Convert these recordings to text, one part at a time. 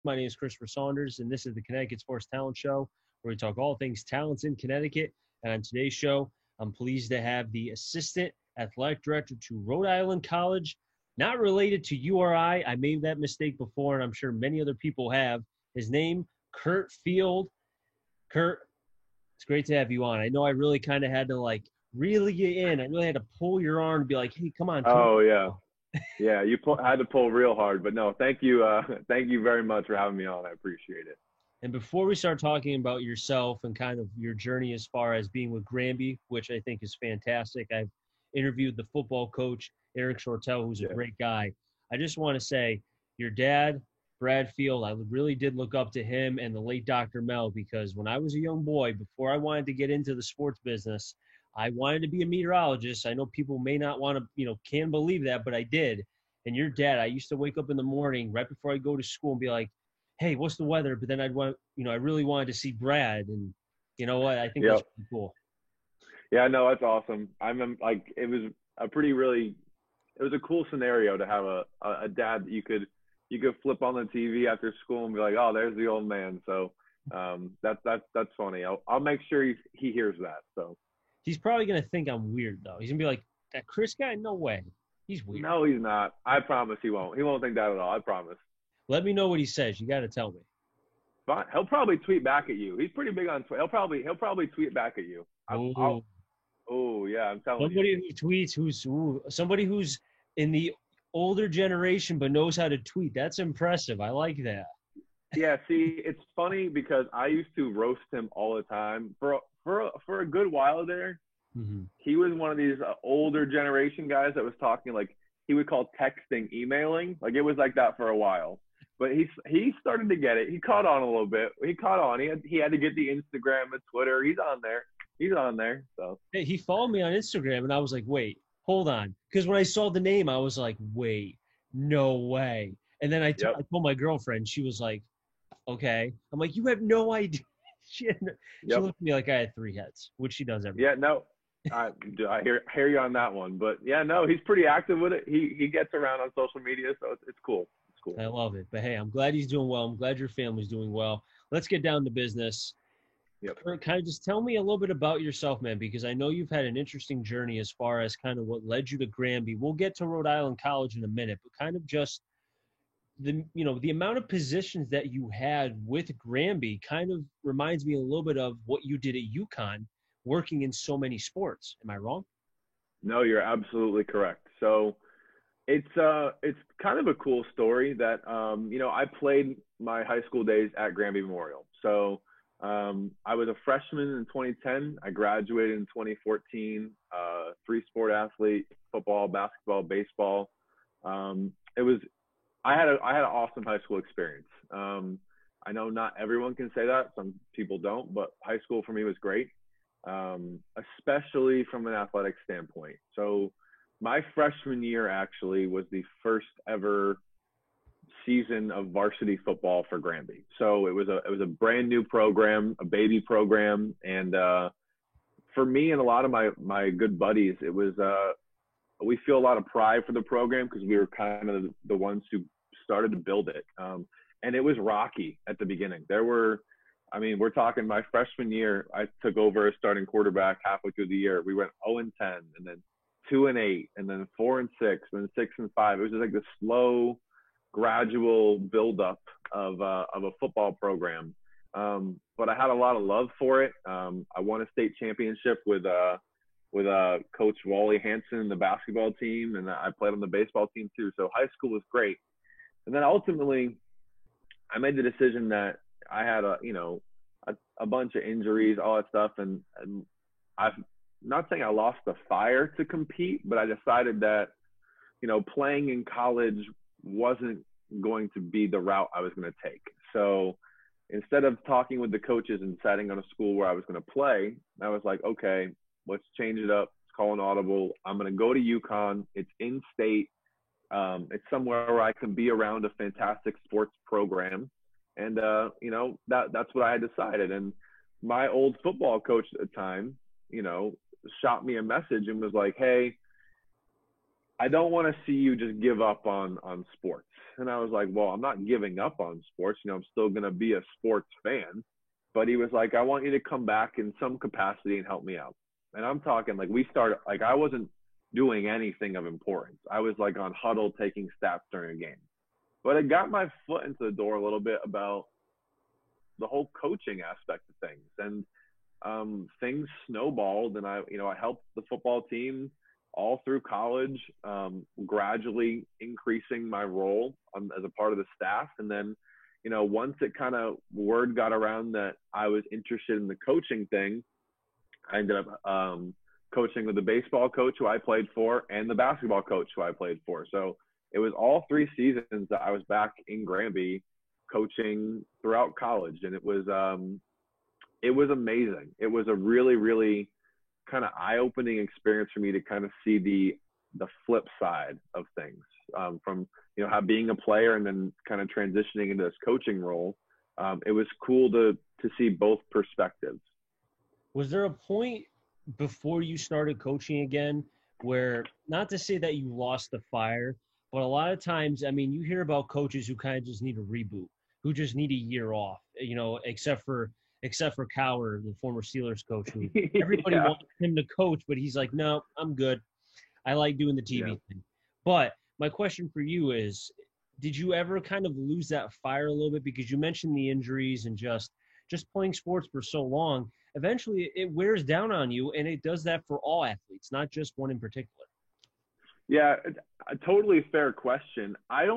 My name is Christopher Saunders, and this is the Connecticut Sports Talent Show, where we talk all things talents in Connecticut. And on today's show, I'm pleased to have the Assistant Athletic Director to Rhode Island College, not related to URI. I made that mistake before, and I'm sure many other people have. His name, Curt Field. Curt, it's great to have you on. I know I really kind of had to, reel you in. I really had to pull your arm and be like, hey, come on. Oh, yeah. Yeah, had to pull real hard. But no, thank you. Thank you very much for having me on. I appreciate it. And before we start talking about yourself and kind of your journey as far as being with Granby, which I think is fantastic, I've interviewed the football coach, Eric Shortell, who's a great guy. I just want to say your dad, Brad Field, I really did look up to him and the late Dr. Mel, because when I was a young boy, before I wanted to get into the sports business, I wanted to be a meteorologist. I know people may not want to, can believe that, but I did. And your dad, I used to wake up in the morning right before I go to school and be like, hey, what's the weather? But then I really wanted to see Brad. And you know what? I think that's pretty cool. Yeah, no, that's awesome. It was a cool scenario to have a dad that you could flip on the TV after school and be like, oh, there's the old man. So that's funny. I'll make sure he hears that. So. He's probably going to think I'm weird, though. He's going to be like, that Chris guy? No way. He's weird. No, he's not. I promise he won't. He won't think that at all. I promise. Let me know what he says. You got to tell me. Fine. He'll probably tweet back at you. He's pretty big on Twitter. He'll probably tweet back at you. Oh, yeah, I'm telling somebody you. Somebody who tweets, somebody who's in the older generation but knows how to tweet. That's impressive. I like that. Yeah, see, it's funny because I used to roast him all the time. For a good while there, he was one of these older generation guys that was talking like he would call texting emailing. Like it was like that for a while. But he started to get it. He caught on a little bit. He caught on. He had to get the Instagram and Twitter. He's on there. So hey, he followed me on Instagram, and I was like, wait, hold on, because when I saw the name, I was like, wait, no way. And then I told my girlfriend. She was like, okay. I'm like, you have no idea. She looked at me like I had three heads, which she does every day. Yeah, no, I hear you on that one. But yeah, no, he's pretty active with it. He gets around on social media, so it's cool. It's cool. I love it. But hey, I'm glad he's doing well. I'm glad your family's doing well. Let's get down to business. Yep. Kind of just tell me a little bit about yourself, man, because I know you've had an interesting journey as far as kind of what led you to Granby. We'll get to Rhode Island College in a minute, but kind of just the amount of positions that you had with Granby kind of reminds me a little bit of what you did at UConn, working in so many sports. Am I wrong? No, you're absolutely correct. So it's kind of a cool story that I played my high school days at Granby Memorial. So I was a freshman in 2010. I graduated in 2014. Three-sport athlete: football, basketball, baseball. I had an awesome high school experience. I know not everyone can say that. Some people don't, but high school for me was great, especially from an athletic standpoint. So my freshman year actually was the first ever season of varsity football for Granby. So it was a brand new program, a baby program. And for me and a lot of my good buddies, it was we feel a lot of pride for the program because we were kind of the ones who started to build it. And it was rocky at the beginning. We're talking my freshman year, I took over as starting quarterback halfway through the year. We went 0-10 and then 2-8 and then 4-6 and 6-5. It was just like this slow, gradual buildup of a football program. But I had a lot of love for it. I won a state championship with Coach Wally Hansen and the basketball team, and I played on the baseball team too. So high school was great. And then ultimately, I made the decision that I had a bunch of injuries, all that stuff, and I'm not saying I lost the fire to compete, but I decided that playing in college wasn't going to be the route I was going to take. So instead of talking with the coaches and deciding on a school where I was going to play, I was like, okay, let's change it up. Let's call an audible. I'm going to go to UConn. It's in state. It's somewhere where I can be around a fantastic sports program. And, that's what I had decided. And my old football coach at the time, shot me a message and was like, hey, I don't want to see you just give up on sports. And I was like, well, I'm not giving up on sports. I'm still going to be a sports fan. But he was like, I want you to come back in some capacity and help me out. And I'm talking like we started, like I wasn't doing anything of importance. I was like on huddle taking stats during a game. But it got my foot into the door a little bit about the whole coaching aspect of things. And things snowballed, and I helped the football team all through college, gradually increasing my role as a part of the staff. And then, once it kind of word got around that I was interested in the coaching thing, I ended up coaching with the baseball coach who I played for and the basketball coach who I played for. So it was all 3 seasons that I was back in Granby coaching throughout college. And it was amazing. It was a really, really kind of eye-opening experience for me to kind of see the flip side of things, from how being a player and then kind of transitioning into this coaching role. It was cool to see both perspectives. Was there a point before you started coaching again where, not to say that you lost the fire, but a lot of times, I mean, you hear about coaches who kind of just need a reboot, who just need a year off, except for Cowher, the former Steelers coach, who everybody wants him to coach, but he's like, no, I'm good. I like doing the TV thing. But my question for you is, did you ever kind of lose that fire a little bit? Because you mentioned the injuries and just playing sports for so long, eventually it wears down on you, and it does that for all athletes, not just one in particular. Yeah, a totally fair question. I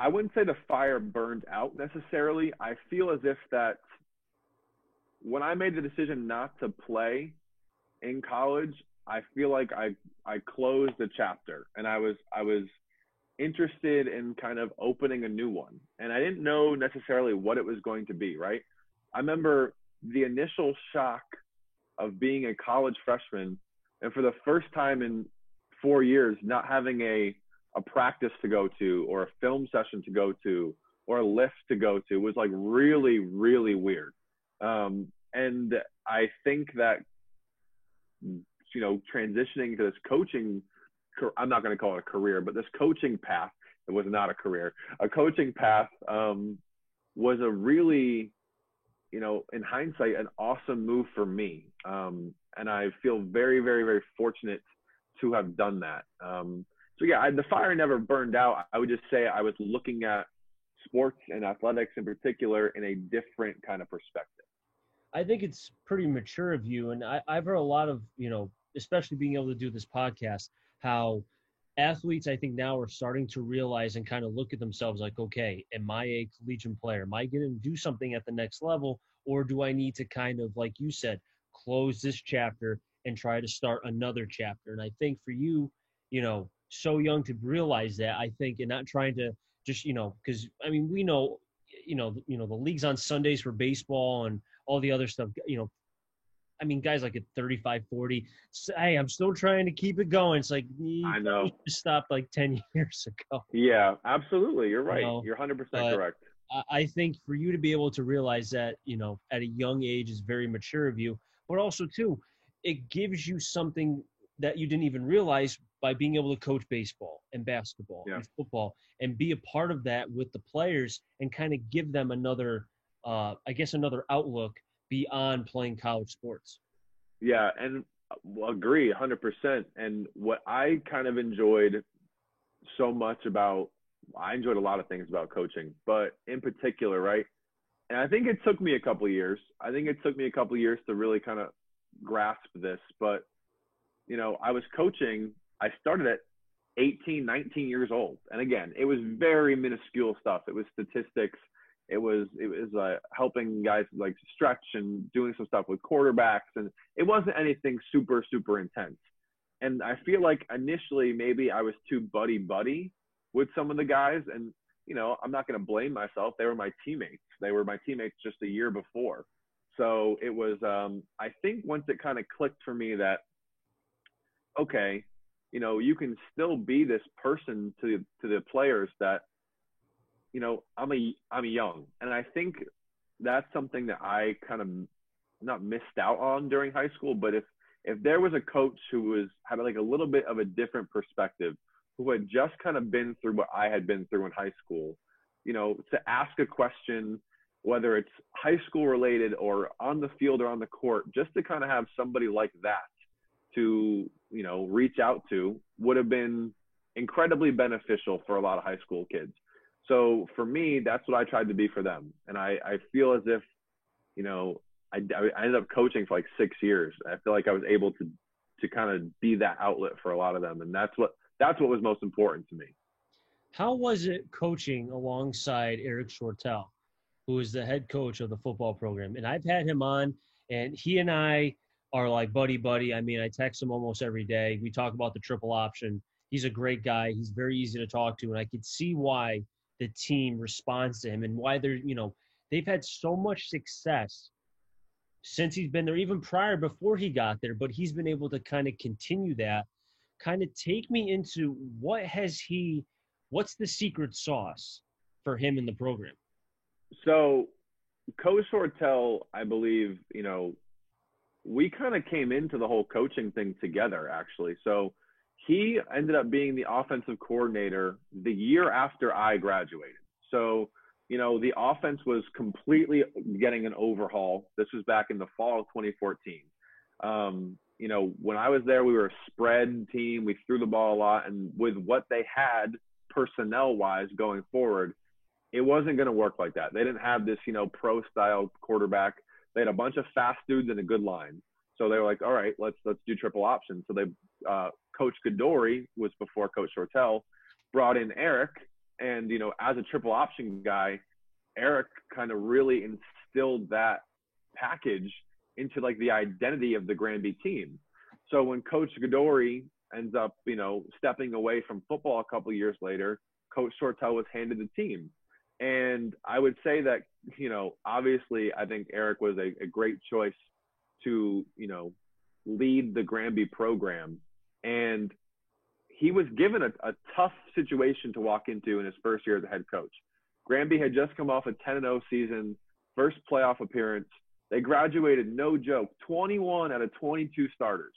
wouldn't say the fire burned out necessarily. I feel as if that when I made the decision not to play in college, I feel like I closed the chapter, and I was interested in kind of opening a new one. And I didn't know necessarily what it was going to be, right? I remember the initial shock of being a college freshman, and for the first time in 4 years, not having a practice to go to or a film session to go to or a lift to go to was like really, really weird. And I think that, transitioning to this coaching, I'm not going to call it a career, but this coaching path, it was not a career, a coaching path, was a really, in hindsight, an awesome move for me. And I feel very, very, very fortunate to have done that. So yeah, the fire never burned out. I would just say I was looking at sports and athletics in particular in a different kind of perspective. I think it's pretty mature of you. And I've heard a lot of, especially being able to do this podcast, how athletes, I think now are starting to realize and kind of look at themselves like, okay, am I a collegiate player? Am I going to do something at the next level? Or do I need to kind of, like you said, close this chapter and try to start another chapter? And I think for you, so young to realize that, I think, and not trying to just, because I mean, we know, the leagues on Sundays for baseball and all the other stuff, I mean, guys like at 35, 40, hey, I'm still trying to keep it going. It's like, I know. You stopped like 10 years ago. Yeah, absolutely. You're right. You're 100% correct. I think for you to be able to realize that, at a young age is very mature of you, but also too, it gives you something that you didn't even realize by being able to coach baseball and basketball and football and be a part of that with the players and kind of give them another, another outlook beyond playing college sports. Yeah, and agree 100%. And what I kind of enjoyed so much about, I enjoyed a lot of things about coaching, but in particular, right? And I think it took me a couple of years. To really kind of grasp this, but I was coaching, I started at 18, 19 years old. And again, it was very minuscule stuff. It was statistics. It was helping guys like stretch and doing some stuff with quarterbacks. And it wasn't anything super, super intense. And I feel like initially maybe I was too buddy with some of the guys. And, I'm not going to blame myself. They were my teammates. They were my teammates just a year before. So it was, I think once it kind of clicked for me that, okay, you can still be this person to the players that, I'm young. And I think that's something that I kind of not missed out on during high school, but if if there was a coach who had like a little bit of a different perspective, who had just kind of been through what I had been through in high school, to ask a question, whether it's high school related or on the field or on the court, just to kind of have somebody like that to, reach out to, would have been incredibly beneficial for a lot of high school kids. So for me, that's what I tried to be for them. And I feel as if, I ended up coaching for like 6 years. I feel like I was able to kind of be that outlet for a lot of them. And that's what was most important to me. How was it coaching alongside Eric Shortell, who is the head coach of the football program? And I've had him on, and he and I are like buddy. I mean, I text him almost every day. We talk about the triple option. He's a great guy. He's very easy to talk to, and I could see why the team responds to him and why they've had so much success since he's been there, even prior, before he got there, but he's been able to kind of continue that. Kind of take me into what's the secret sauce for him in the program? So Coach Shortell, I believe, we kind of came into the whole coaching thing together, actually. So he ended up being the offensive coordinator the year after I graduated. So, the offense was completely getting an overhaul. This was back in the fall of 2014. When I was there, we were a spread team. We threw the ball a lot. And with what they had personnel-wise going forward, it wasn't going to work like that. They didn't have this, pro-style quarterback. They had a bunch of fast dudes and a good line. So they were like, all right, let's do triple option. So they Coach Goodori was before Coach Shortell, brought in Eric. And, as a triple option guy, Eric kind of really instilled that package into like the identity of the Granby team. So when Coach Goodori ends up, stepping away from football a couple of years later, Coach Shortell was handed the team. And I would say that, obviously I think Eric was a great choice to, lead the Granby program. And he was given a tough situation to walk into in his first year as a head coach. Granby had just come off a 10-0 season, first playoff appearance. They graduated, no joke, 21 out of 22 starters.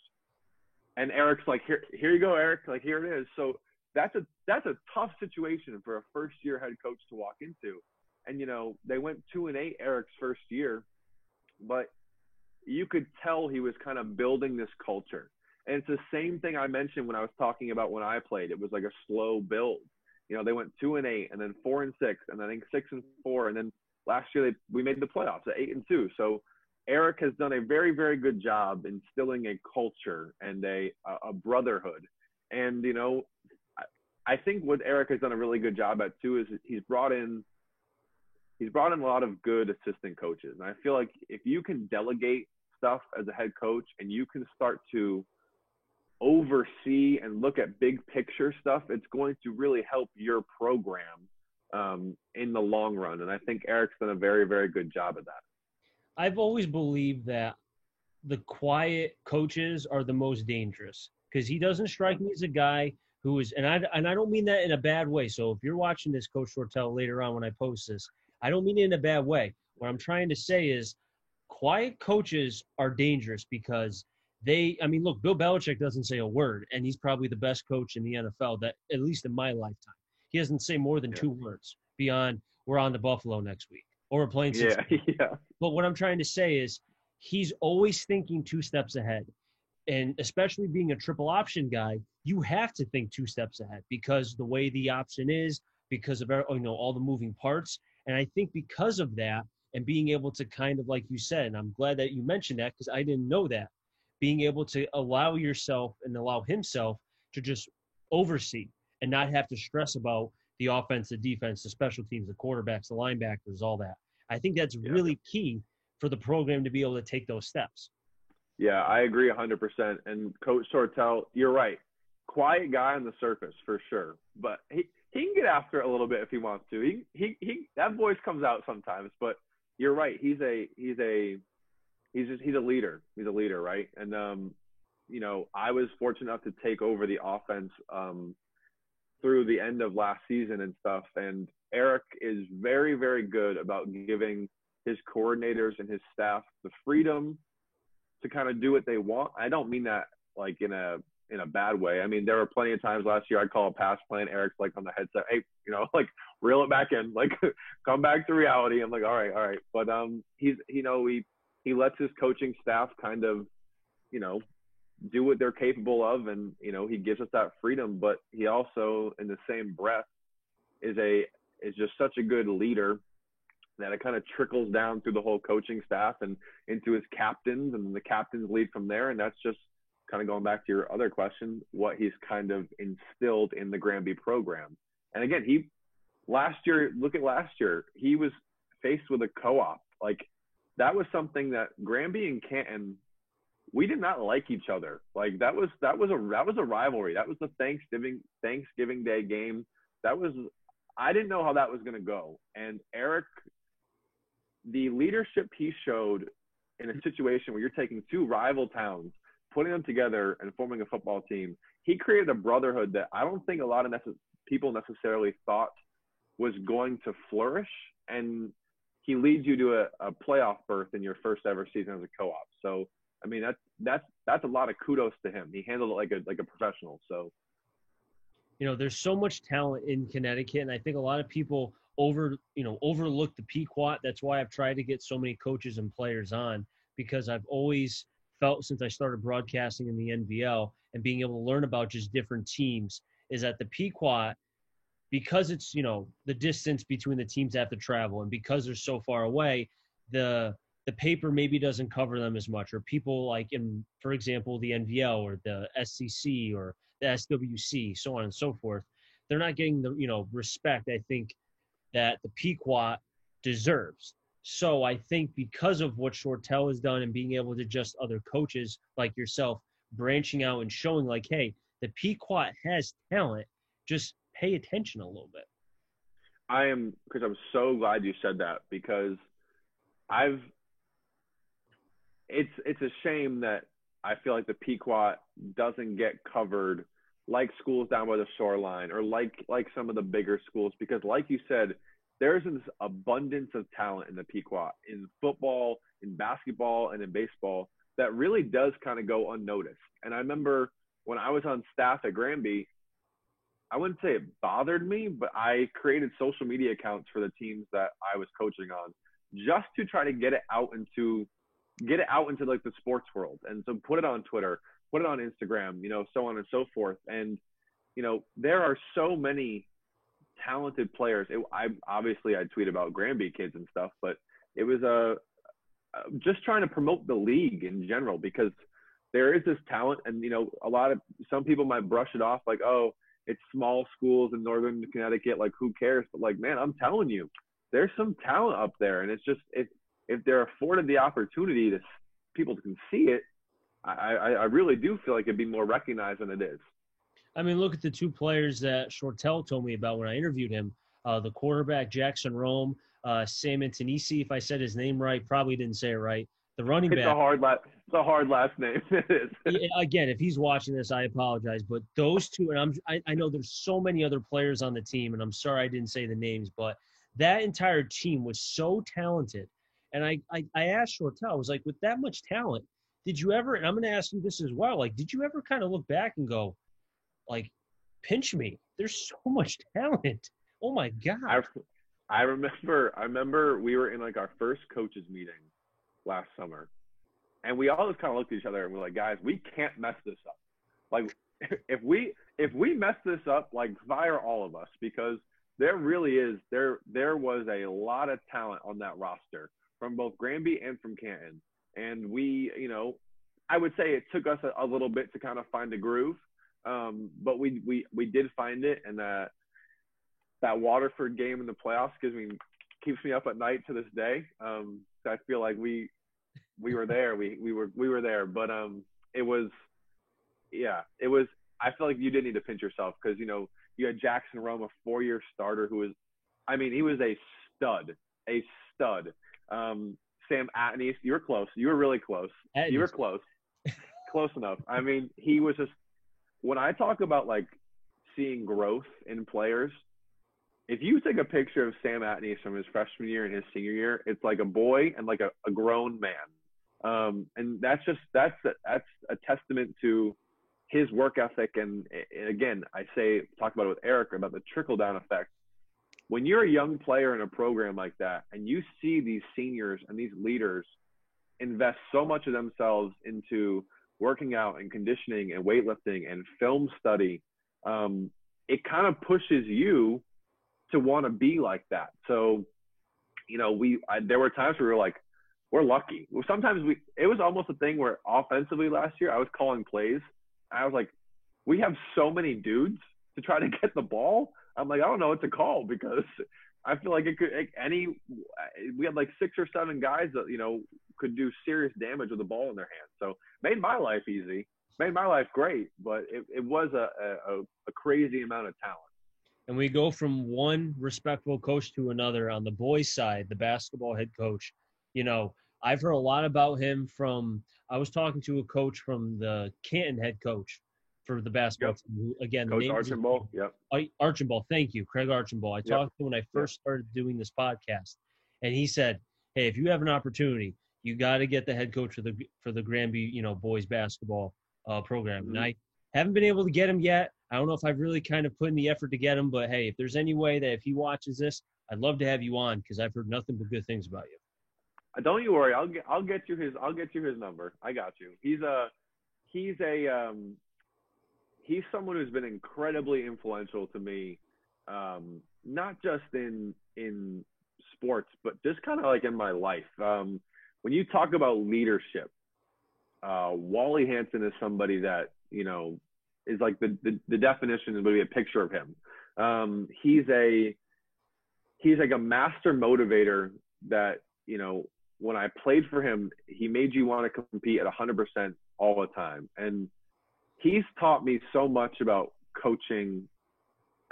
And Eric's like, here you go, Eric. Like, here it is. So that's a tough situation for a first-year head coach to walk into. And, they went 2-8 Eric's first year, but you could tell he was kind of building this culture. And it's the same thing I mentioned when I was talking about when I played. It was like a slow build. They went 2-8 and then 4-6 and then I think 6-4. And then last year we made the playoffs at 8-2. So Eric has done a very, very good job instilling a culture and a brotherhood. And, I think what Eric has done a really good job at too is he's brought in a lot of good assistant coaches. And I feel like if you can delegate stuff as a head coach and you can start to oversee and look at big picture stuff, it's going to really help your program in the long run. And I think Eric's done a very, very good job of that. I've always believed that the quiet coaches are the most dangerous because he doesn't strike me as a guy who is, and I don't mean that in a bad way. So if you're watching this, Coach Shortell, later on when I post this, I don't mean it in a bad way. What I'm trying to say is quiet coaches are dangerous because look, Bill Belichick doesn't say a word, and he's probably the best coach in the NFL, that at least in my lifetime. He doesn't say more than 2 words beyond we're on to Buffalo next week or we're playing Cincinnati. Yeah. But what I'm trying to say is he's always thinking 2 steps ahead. And especially being a triple option guy, you have to think 2 steps ahead because the way the option is, because of all the moving parts. And I think because of that and being able to kind of, like you said, and I'm glad that you mentioned that because I didn't know that, being able to allow yourself and allow himself to just oversee and not have to stress about the offense, the defense, the special teams, the quarterbacks, the linebackers, all that. I think that's really key for the program to be able to take those steps. Yeah, I agree 100%. And Coach Shortell, you're right. Quiet guy on the surface for sure, but he can get after it a little bit if he wants to. He that voice comes out sometimes, but you're right. He's a leader. He's a leader, right? And I was fortunate enough to take over the offense through the end of last season and stuff. And Eric is very, very good about giving his coordinators and his staff the freedom to kind of do what they want. I don't mean that like in a bad way. I mean, there were plenty of times last year I'd call a pass play and Eric's like on the headset, hey, like reel it back in, like come back to reality. I'm like, all right. But he's he lets his coaching staff kind of, do what they're capable of, and he gives us that freedom. But he also, in the same breath, is just such a good leader that it kind of trickles down through the whole coaching staff and into his captains, and the captains lead from there. And that's just kind of going back to your other question, what he's kind of instilled in the Granby program. And again, look at last year, he was faced with a co-op. Like, that was something that Granby and Canton, we did not like each other. Like, that was a rivalry. That was the Thanksgiving Day game. I didn't know how that was going to go. And Eric, the leadership he showed in a situation where you're taking two rival towns, putting them together and forming a football team, he created a brotherhood that I don't think a lot of people necessarily thought was going to flourish. And he leads you to a playoff berth in your first ever season as a co-op. So, I mean, that's a lot of kudos to him. He handled it like a professional. So, there's so much talent in Connecticut, and I think a lot of people overlook the Pequot. That's why I've tried to get so many coaches and players on, because I've always felt, since I started broadcasting in the NVL and being able to learn about just different teams, is that the Pequot, because it's, the distance between the teams have to travel, and because they're so far away, the paper maybe doesn't cover them as much, or people like in, for example, the NVL or the SCC or the SWC, so on and so forth, they're not getting the, respect I think that the Pequot deserves. So I think because of what Shortell has done and being able to just other coaches like yourself branching out and showing like, hey, the Pequot has talent, just pay attention a little bit. Because I'm so glad you said that, because it's a shame that I feel like the Pequot doesn't get covered like schools down by the shoreline, or like some of the bigger schools, because like you said, there's an abundance of talent in the Pequot, in football, in basketball, and in baseball, that really does kind of go unnoticed. And I remember when I was on staff at Granby, I wouldn't say it bothered me, but I created social media accounts for the teams that I was coaching on, just to try to get it out into like the sports world. And so put it on Twitter, put it on Instagram, so on and so forth. And, there are so many talented players. I tweet about Granby kids and stuff, but it was just trying to promote the league in general, because there is this talent. And, some people might brush it off like, oh, it's small schools in Northern Connecticut, like who cares? But like, man, I'm telling you, there's some talent up there. And it's just, if they're afforded the opportunity to people can see it, I really do feel like it'd be more recognized than it is. I mean, look at the two players that Shortell told me about when I interviewed him. The quarterback, Jackson Rome, Sam Antonisi, if I said his name right, probably didn't say it right. The running back. It's a hard last name. It is. Again, if he's watching this, I apologize. But those two, and I know there's so many other players on the team, and I'm sorry I didn't say the names, but that entire team was so talented. And I asked Shortell, I was like, with that much talent, did you ever, and I'm going to ask you this as well, like, did you ever kind of look back and go, like, pinch me, there's so much talent. Oh my God. I remember we were in like our first coaches meeting last summer, and we all just kind of looked at each other and we're like, guys, we can't mess this up. Like, if we mess this up, like, fire all of us, because there really is, there was a lot of talent on that roster from both Granby and from Canton. And we, I would say it took us a little bit to kind of find a groove. But we did find it, and that Waterford game in the playoffs keeps me up at night to this day. I feel like we were there. We were there, but it was. I feel like you did need to pinch yourself, because you had Jackson Rome, a 4-year starter who was, he was a stud. Sam Atney, you were close. You were really close. You were close. Close enough. He was just. When I talk about like seeing growth in players, if you take a picture of Sam Atney from his freshman year and his senior year, it's like a boy and like a grown man. And that's a testament to his work ethic. And again, talk about it with Eric about the trickle down effect. When you're a young player in a program like that, and you see these seniors and these leaders invest so much of themselves into working out and conditioning and weightlifting and film study, it kind of pushes you to want to be like that. So, there were times where we were like, we're lucky. Sometimes it was almost a thing where offensively last year, I was calling plays. I was like, we have so many dudes to try to get the ball. I'm like, I don't know what to call, because I feel like we had like 6 or 7 guys that, could do serious damage with the ball in their hands. So made my life easy, made my life great, but it was a crazy amount of talent. And we go from one respectful coach to another. On the boys' side, the basketball head coach, I've heard a lot about him I was talking to a coach from the Canton head coach for the basketball team. Who, again, Coach Archambault. Yep. Archambault. Thank you. Craig Archambault. I talked to him when I first started doing this podcast, and he said, hey, if you have an opportunity, you got to get the head coach for the Granby, boys basketball program. Mm-hmm. And I haven't been able to get him yet. I don't know if I've really kind of put in the effort to get him, but hey, if there's any way that if he watches this, I'd love to have you on, because I've heard nothing but good things about you. Don't you worry. I'll get you his number. I got you. He's someone who's been incredibly influential to me, not just in sports, but just kind of like in my life. When you talk about leadership, Wally Hansen is somebody that, is like the definition is maybe a picture of him. He's like a master motivator that, when I played for him, he made you want to compete at 100% all the time. And he's taught me so much about coaching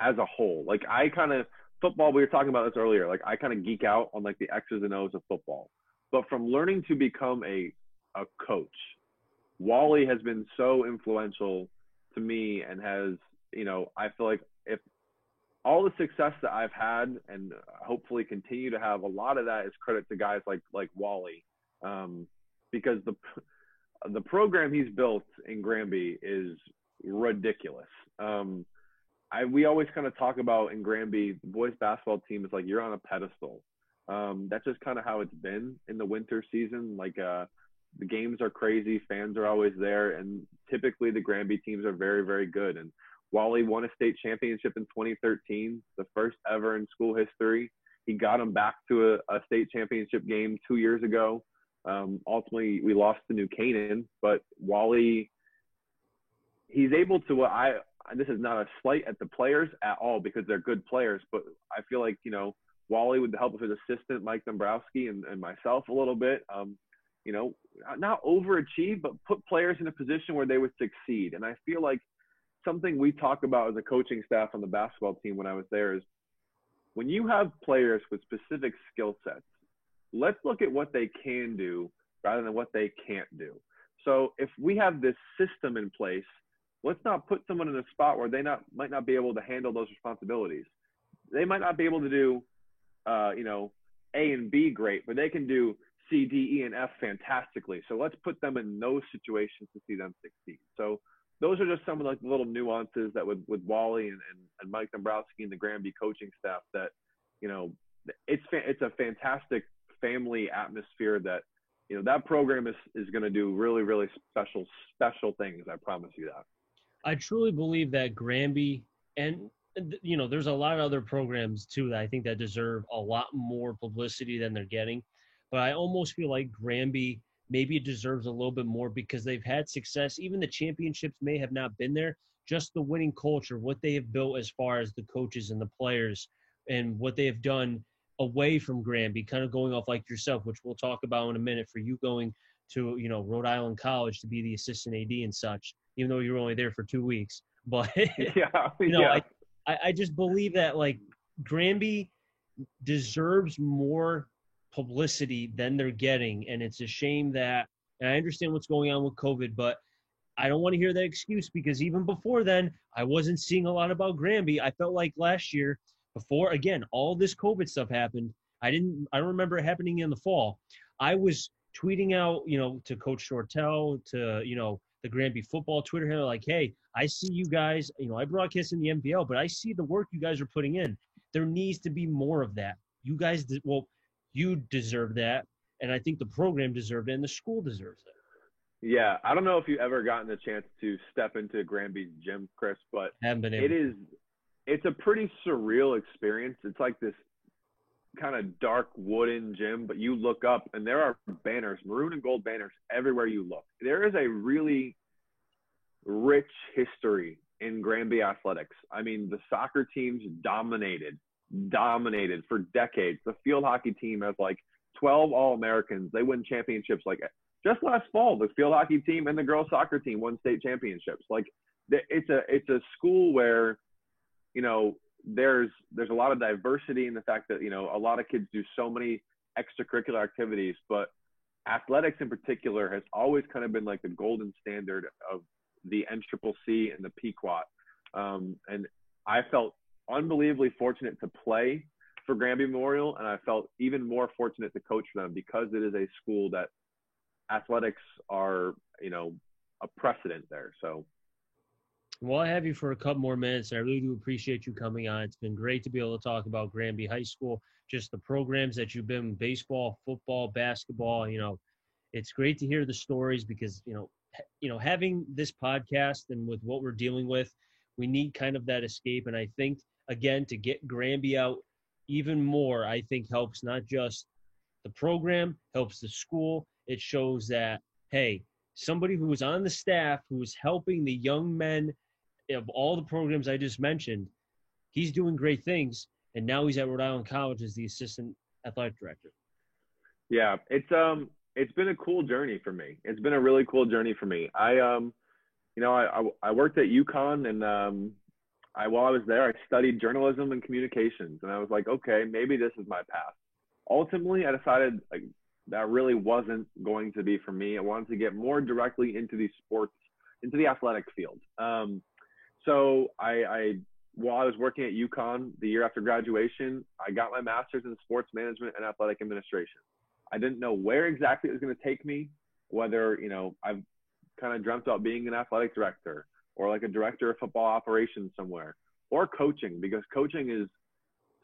as a whole. Like football, we were talking about this earlier, like I kind of geek out on like the X's and O's of football. But from learning to become a coach, Wally has been so influential to me, and has, I feel like if all the success that I've had and hopefully continue to have, a lot of that is credit to guys like Wally, because the program he's built in Granby is ridiculous. We always kind of talk about in Granby, the boys basketball team is like, you're on a pedestal. That's just kind of how it's been in the winter season. Like, the games are crazy. Fans are always there. And typically the Granby teams are very, very good. And Wally won a state championship in 2013, the first ever in school history. He got them back to a state championship game 2 years ago. Ultimately, we lost to New Canaan, but Wally, he's able to, this is not a slight at the players at all, because they're good players, but I feel like, Wally, with the help of his assistant, Mike Dombrowski, and myself a little bit, not overachieve, but put players in a position where they would succeed. And I feel like something we talk about as a coaching staff on the basketball team when I was there is, when you have players with specific skill sets, let's look at what they can do rather than what they can't do. So if we have this system in place, let's not put someone in a spot where they might not be able to handle those responsibilities. They might not be able to do, A and B great, but they can do C, D, E, and F fantastically. So let's put them in those situations to see them succeed. So those are just some of the little nuances that with Wally and Mike Dombrowski and the Granby coaching staff that, it's a fantastic family atmosphere that, that program is going to do really, really special things. I promise you that. I truly believe that Granby, and there's a lot of other programs too that I think that deserve a lot more publicity than they're getting. But I almost feel like Granby maybe it deserves a little bit more because they've had success. Even the championships may have not been there. Just the winning culture, what they have built as far as the coaches and the players, and what they have done away from Granby, kind of going off like yourself, which we'll talk about in a minute, for you going to, Rhode Island College to be the assistant AD and such, even though you were only there for 2 weeks. But, I just believe that, like, Granby deserves more publicity than they're getting, and it's a shame that, and I understand what's going on with COVID, but I don't want to hear that excuse, because even before then, I wasn't seeing a lot about Granby. I felt like last year, before, again, all this COVID stuff happened, I don't remember it happening in the fall. I was tweeting out, to Coach Shortell, to, the Granby football Twitter handle, like, hey, I see you guys, I broadcast in the MVL, but I see the work you guys are putting in. There needs to be more of that. You guys, you deserve that. And I think the program deserved it and the school deserves it. Yeah. I don't know if you've ever gotten the chance to step into Granby's gym, Chris, but Haven't been able. It's a pretty surreal experience. It's like this kind of dark wooden gym, but you look up and there are banners, maroon and gold banners everywhere you look. There is a really rich history in Granby athletics. I mean, the soccer teams dominated for decades. The field hockey team has like 12 All-Americans. They win championships. Like just last fall, the field hockey team and the girls soccer team won state championships. Like it's a school where, there's a lot of diversity in the fact that, a lot of kids do so many extracurricular activities, but athletics in particular has always kind of been like the golden standard of the NCCC and the Pequot. And I felt unbelievably fortunate to play for Granby Memorial, and I felt even more fortunate to coach for them because it is a school that athletics are, a precedent there. So. Well, I have you for a couple more minutes. I really do appreciate you coming on. It's been great to be able to talk about Granby High School, just the programs that you've been, baseball, football, basketball. It's great to hear the stories because, having this podcast and with what we're dealing with, we need kind of that escape. And I think, again, to get Granby out even more, I think helps not just the program, helps the school. It shows that, hey, somebody who was on the staff, who was helping the young men of all the programs I just mentioned, he's doing great things. And now he's at Rhode Island College as the assistant athletic director. Yeah, it's been a cool journey for me. It's been a really cool journey for me. I worked at UConn, and while I was there, I studied journalism and communications, and I was like, okay, maybe this is my path. Ultimately, I decided like that really wasn't going to be for me. I wanted to get more directly into the sports, into the athletic field. So while I was working at UConn the year after graduation, I got my master's in sports management and athletic administration. I didn't know where exactly it was going to take me, whether, I've kind of dreamt about being an athletic director or like a director of football operations somewhere, or coaching, because coaching is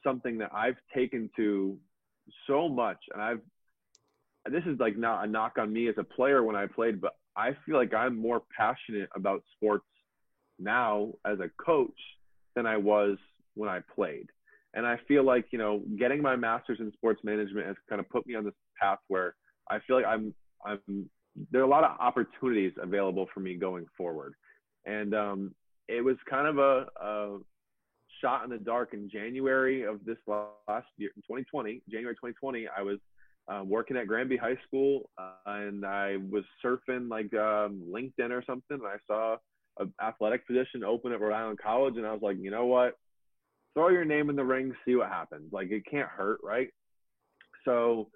something that I've taken to so much. And this is like not a knock on me as a player when I played, but I feel like I'm more passionate about sports now as a coach than I was when I played. And I feel like, getting my master's in sports management has kind of put me on this path where I feel like there are a lot of opportunities available for me going forward. And it was kind of a shot in the dark in January of this last year, January 2020. I was working at Granby High School, and I was surfing like LinkedIn or something, and I saw an athletic position open at Rhode Island College, and I was like, you know what? Throw your name in the ring, see what happens. Like, it can't hurt, right? So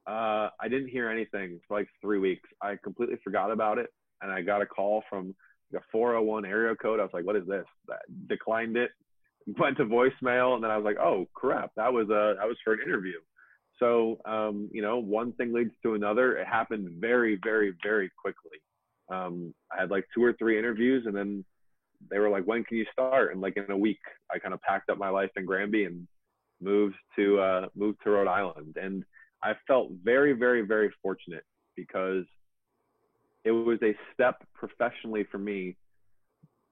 I didn't hear anything for like 3 weeks. I completely forgot about it, and I got a call from the 401 area code. I was like, what is this? I declined it, went to voicemail, and then I was like, oh, crap, that was for an interview. So, one thing leads to another. It happened very, very, very quickly. I had like 2 or 3 interviews, and then they were like, when can you start? And like in a week, I kind of packed up my life in Granby and moved to Rhode Island. And I felt very, very, very fortunate because it was a step professionally for me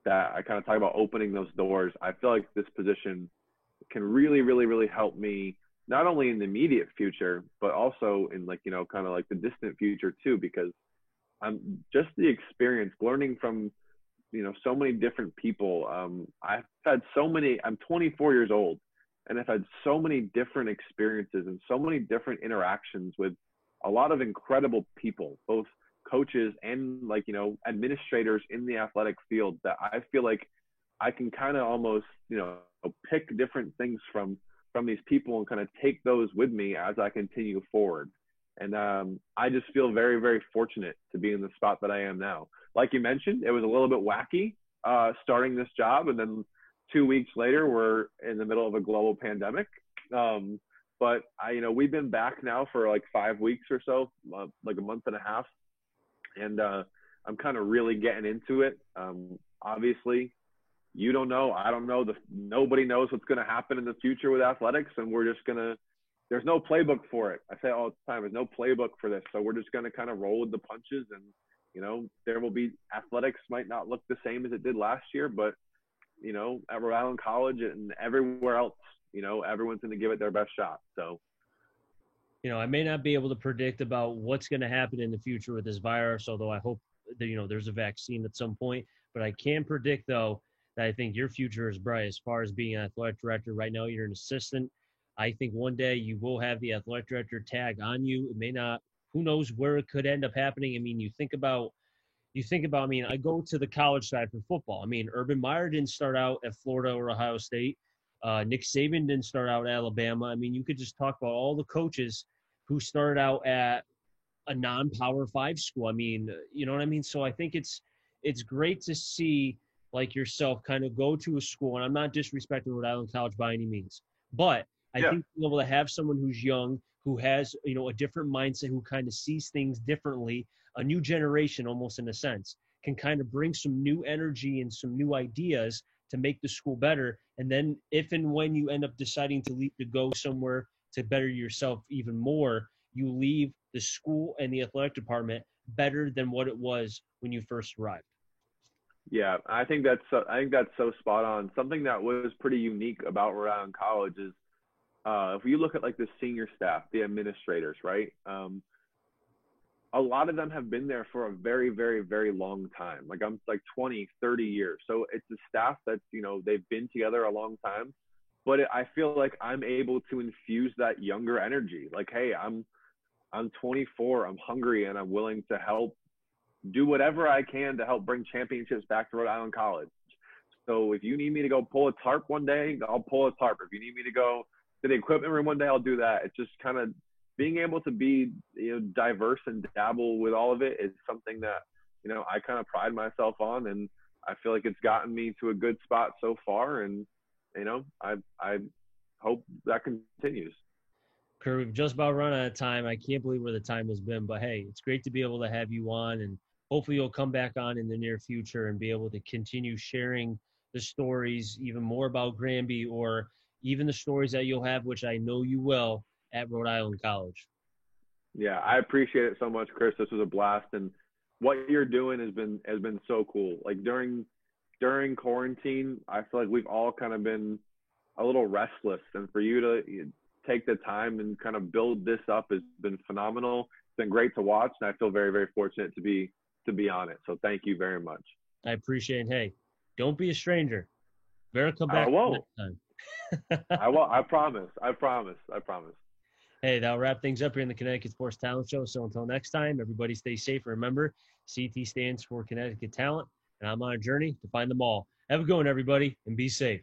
that I kind of talk about opening those doors. I feel like this position can really, really, really help me, not only in the immediate future, but also in like, kind of like the distant future too, because I'm just the experience learning from, so many different people. I've had I'm 24 years old, and I've had so many different experiences and so many different interactions with a lot of incredible people, both coaches and like, administrators in the athletic field, that I feel like I can kind of almost, pick different things from these people and kind of take those with me as I continue forward. And I just feel very, very fortunate to be in the spot that I am now. Like you mentioned, it was a little bit wacky starting this job. And then 2 weeks later, we're in the middle of a global pandemic. But But we've been back now for like 5 weeks or so, like a month and a half, and I'm kind of really getting into it. Obviously, you don't know, I don't know, nobody knows what's going to happen in the future with athletics, and we're just gonna. There's no playbook for it. I say all the time, there's no playbook for this, so we're just going to kind of roll with the punches, and there will be athletics might not look the same as it did last year, but at Rhode Island College and everywhere else, everyone's going to give it their best shot. So, I may not be able to predict about what's going to happen in the future with this virus, although I hope that, there's a vaccine at some point. But I can predict, though, that I think your future is bright as far as being an athletic director. Right now, you're an assistant. I think one day you will have the athletic director tag on you. It may not. Who knows where it could end up happening? I mean, you think about, I mean, I go to the college side for football. I mean, Urban Meyer didn't start out at Florida or Ohio State. Nick Saban didn't start out at Alabama. I mean, you could just talk about all the coaches who started out at a non-Power 5 school. I mean, you know what I mean? So I think it's great to see, like yourself, kind of go to a school, and I'm not disrespecting Rhode Island College by any means, but I think being able to have someone who's young, who has, a different mindset, who kind of sees things differently, a new generation almost in a sense, can kind of bring some new energy and some new ideas to make the school better. And then if and when you end up deciding to leave to go somewhere to better yourself even more, you leave the school and the athletic department better than what it was when you first arrived. Yeah, I think that's so spot on. Something that was pretty unique about Rhode Island College is if you look at like the senior staff, the administrators, right? A lot of them have been there for a very, very, very long time. Like I'm like 20, 30 years. So it's a staff that's, they've been together a long time, but I feel like I'm able to infuse that younger energy. Like, hey, I'm 24, I'm hungry, and I'm willing to help do whatever I can to help bring championships back to Rhode Island College. So if you need me to go pull a tarp one day, I'll pull a tarp. If you need me to go to the equipment room one day, I'll do that. It's just kind of being able to be, diverse and dabble with all of it is something that, I kind of pride myself on, and I feel like it's gotten me to a good spot so far. And, I hope that continues. Kurt, we've just about run out of time. I can't believe where the time has been, but hey, it's great to be able to have you on, and hopefully you'll come back on in the near future and be able to continue sharing the stories, even more about Granby, or even the stories that you'll have, which I know you will, at Rhode Island College. Yeah, I appreciate it so much, Chris. This was a blast, and what you're doing has been so cool. Like during quarantine, I feel like we've all kind of been a little restless, and for you to take the time and kind of build this up has been phenomenal. It's been great to watch, and I feel very, very fortunate to be on it. So thank you very much. I appreciate it. Hey, don't be a stranger. Better come back next time. I will. I promise. Hey, that'll wrap things up here in the Connecticut Sports Talent Show. So until next time, everybody stay safe. Remember, CT stands for Connecticut Talent, and I'm on a journey to find them all. Have a good one, everybody, and be safe.